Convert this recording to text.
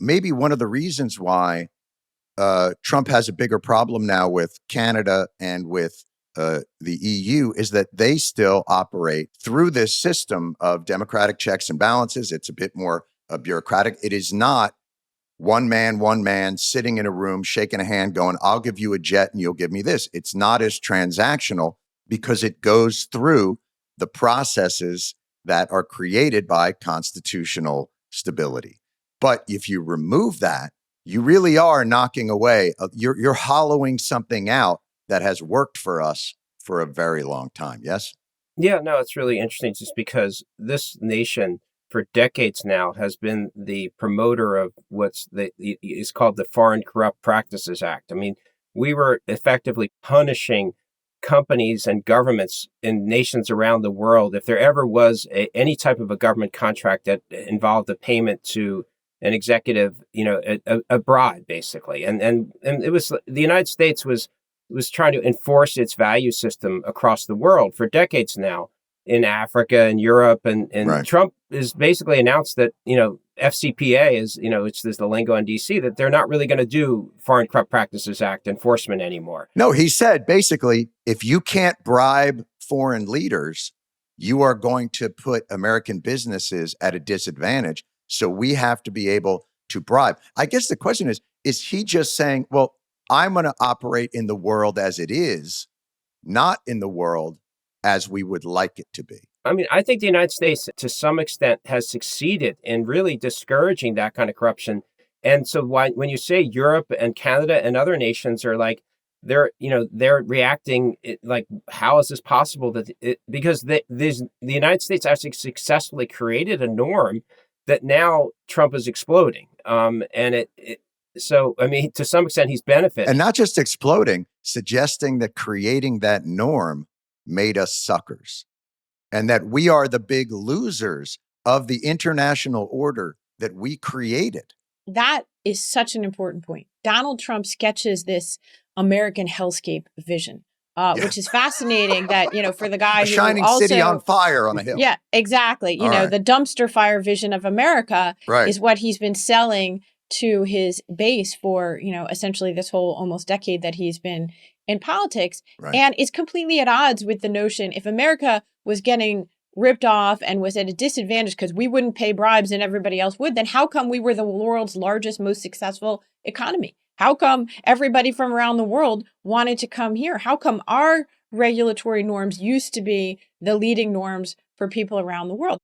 maybe one of the reasons why Trump has a bigger problem now with Canada and with the EU is that they still operate through this system of democratic checks and balances. It's a bit more bureaucratic. It is not one man sitting in a room, shaking a hand, going, I'll give you a jet and you'll give me this. It's not as transactional because it goes through the processes that are created by constitutional stability. But if you remove that, you really are knocking away, you're hollowing something out that has worked for us for a very long time. Yes? Yeah, no, it's really interesting just because this nation for decades now has been the promoter of is called the Foreign Corrupt Practices Act. I mean, we were effectively punishing companies and governments in nations around the world if there ever was any type of a government contract that involved a payment to an executive, a bribe, basically. And it was the United States was trying to enforce its value system across the world for decades now in Africa and Europe. And Right. Trump has basically announced that, FCPA is, it's the lingo in DC, that they're not really going to do Foreign Corrupt Practices Act enforcement anymore. No, he said basically, if you can't bribe foreign leaders, you are going to put American businesses at a disadvantage. So we have to be able to bribe. I guess the question is he just saying, well, I'm going to operate in the world as it is, not in the world as we would like it to be? I mean, I think the United States, to some extent, has succeeded in really discouraging that kind of corruption. And so when you say Europe and Canada and other nations are like, they're reacting like, how is this possible? Because the United States actually successfully created a norm that now Trump is exploding. So, I mean, to some extent, he's benefited. And not just exploding, suggesting that creating that norm made us suckers and that we are the big losers of the international order that we created. That is such an important point. Donald Trump sketches this American hellscape vision, which is fascinating that, for the guy a shining city on fire on a hill. Yeah, exactly. The dumpster fire vision of America is what he's been selling to his base for, essentially this whole almost decade that he's been in politics. Right. And it's completely at odds with the notion if America was getting ripped off and was at a disadvantage because we wouldn't pay bribes and everybody else would, then how come we were the world's largest, most successful economy? How come everybody from around the world wanted to come here? How come our regulatory norms used to be the leading norms for people around the world?